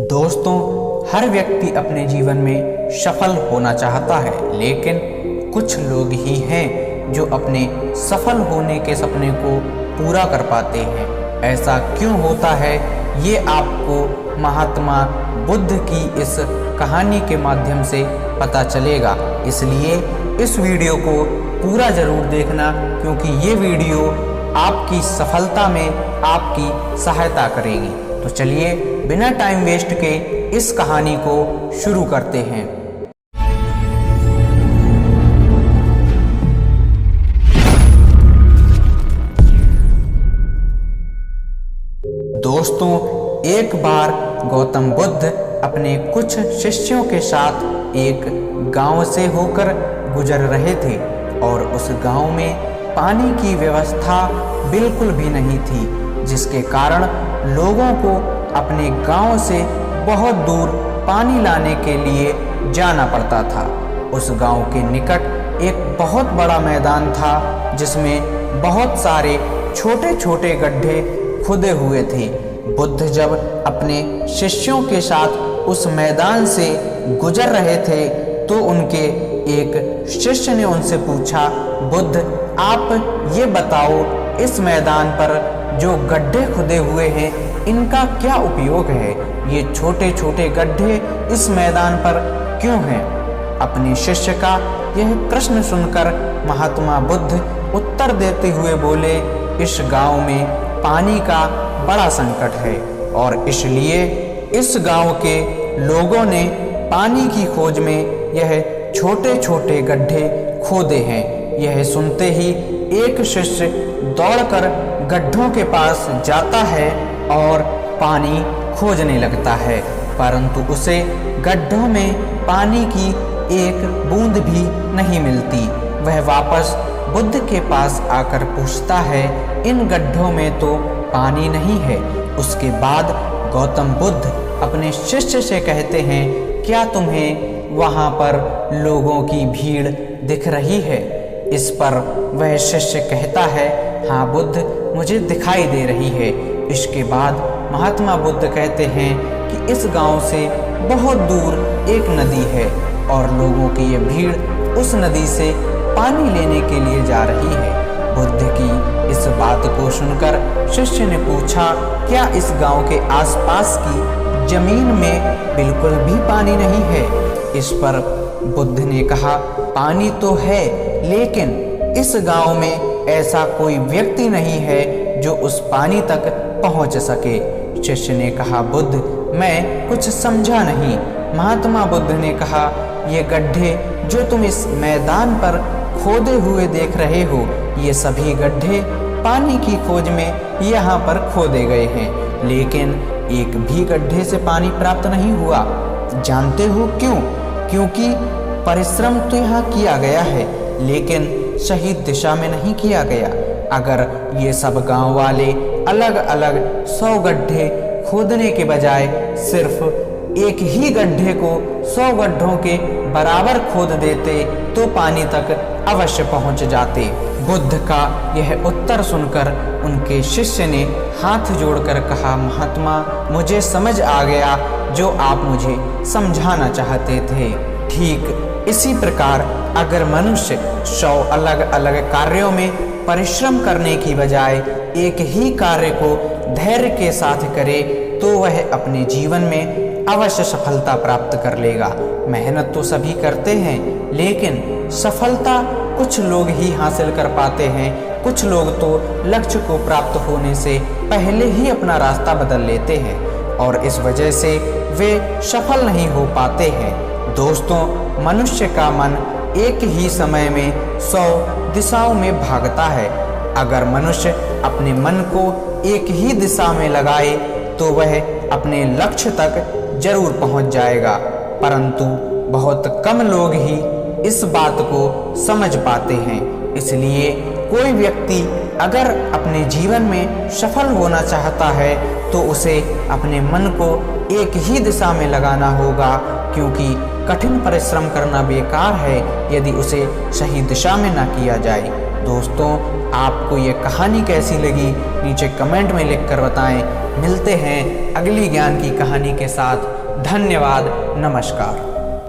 दोस्तों, हर व्यक्ति अपने जीवन में सफल होना चाहता है, लेकिन कुछ लोग ही हैं जो अपने सफल होने के सपने को पूरा कर पाते हैं। ऐसा क्यों होता है, ये आपको महात्मा बुद्ध की इस कहानी के माध्यम से पता चलेगा। इसलिए इस वीडियो को पूरा ज़रूर देखना, क्योंकि ये वीडियो आपकी सफलता में आपकी सहायता करेगी। तो चलिए बिना टाइम वेस्ट के इस कहानी को शुरू करते हैं। दोस्तों, एक बार गौतम बुद्ध अपने कुछ शिष्यों के साथ एक गांव से होकर गुजर रहे थे और उस गांव में पानी की व्यवस्था बिल्कुल भी नहीं थी, जिसके कारण लोगों को अपने गांव से बहुत दूर पानी लाने के लिए जाना पड़ता था। उस गांव के निकट एक बहुत बड़ा मैदान था, जिसमें बहुत सारे छोटे छोटे गड्ढे खुदे हुए थे। बुद्ध जब अपने शिष्यों के साथ उस मैदान से गुजर रहे थे तो उनके एक शिष्य ने उनसे पूछा, बुद्ध, आप ये बताओ, इस मैदान पर जो गड्ढे खुदे हुए हैं इनका क्या उपयोग है? ये छोटे छोटे गड्ढे इस मैदान पर क्यों हैं? अपने शिष्य का यह प्रश्न सुनकर महात्मा बुद्ध उत्तर देते हुए बोले, इस गांव में पानी का बड़ा संकट है और इसलिए इस गांव के लोगों ने पानी की खोज में यह छोटे छोटे गड्ढे खोदे हैं। यह सुनते ही एक शिष्य दौड़कर गड्ढों के पास जाता है और पानी खोजने लगता है, परंतु उसे गड्ढों में पानी की एक बूंद भी नहीं मिलती। वह वापस बुद्ध के पास आकर पूछता है, इन गड्ढों में तो पानी नहीं है। उसके बाद गौतम बुद्ध अपने शिष्य से कहते हैं, क्या तुम्हें वहाँ पर लोगों की भीड़ दिख रही है? इस पर वह शिष्य कहता है, हाँ बुद्ध, मुझे दिखाई दे रही है। इसके बाद महात्मा बुद्ध कहते हैं कि इस गांव से बहुत दूर एक नदी है और लोगों की यह भीड़ उस नदी से पानी लेने के लिए जा रही है। बुद्ध की इस बात को सुनकर शिष्य ने पूछा, क्या इस गांव के आसपास की जमीन में बिल्कुल भी पानी नहीं है? इस पर बुद्ध ने कहा, पानी तो है, लेकिन इस गांव में ऐसा कोई व्यक्ति नहीं है जो उस पानी तक पहुंच सके। शिष्य ने कहा, बुद्ध, मैं कुछ समझा नहीं। महात्मा बुद्ध ने कहा, ये गड्ढे जो तुम इस मैदान पर खोदे हुए देख रहे हो, ये सभी गड्ढे पानी की खोज में यहाँ पर खोदे गए हैं, लेकिन एक भी गड्ढे से पानी प्राप्त नहीं हुआ। जानते हो क्यों? क्योंकि परिश्रम तो यहाँ किया गया है, लेकिन सही दिशा में नहीं किया गया। अगर ये सब गांव वाले अलग अलग 100 गड्ढे खोदने के बजाय सिर्फ एक ही गड्ढे को 100 गड्ढों के बराबर खोद देते तो पानी तक अवश्य पहुंच जाते। बुद्ध का यह उत्तर सुनकर उनके शिष्य ने हाथ जोड़कर कहा, महात्मा, मुझे समझ आ गया जो आप मुझे समझाना चाहते थे। ठीक इसी प्रकार अगर मनुष्य 100 अलग अलग कार्यों में परिश्रम करने की बजाय एक ही कार्य को धैर्य के साथ करे तो वह अपने जीवन में अवश्य सफलता प्राप्त कर लेगा। मेहनत तो सभी करते हैं, लेकिन सफलता कुछ लोग ही हासिल कर पाते हैं। कुछ लोग तो लक्ष्य को प्राप्त होने से पहले ही अपना रास्ता बदल लेते हैं और इस वजह से वे सफल नहीं हो पाते हैं। दोस्तों, मनुष्य का मन एक ही समय में 100 दिशाओं में भागता है। अगर मनुष्य अपने मन को एक ही दिशा में लगाए तो वह अपने लक्ष्य तक जरूर पहुंच जाएगा, परंतु बहुत कम लोग ही इस बात को समझ पाते हैं। इसलिए कोई व्यक्ति अगर अपने जीवन में सफल होना चाहता है तो उसे अपने मन को एक ही दिशा में लगाना होगा, क्योंकि कठिन परिश्रम करना बेकार है यदि उसे सही दिशा में ना किया जाए। दोस्तों, आपको ये कहानी कैसी लगी नीचे कमेंट में लिखकर बताएं। मिलते हैं अगली ज्ञान की कहानी के साथ। धन्यवाद, नमस्कार।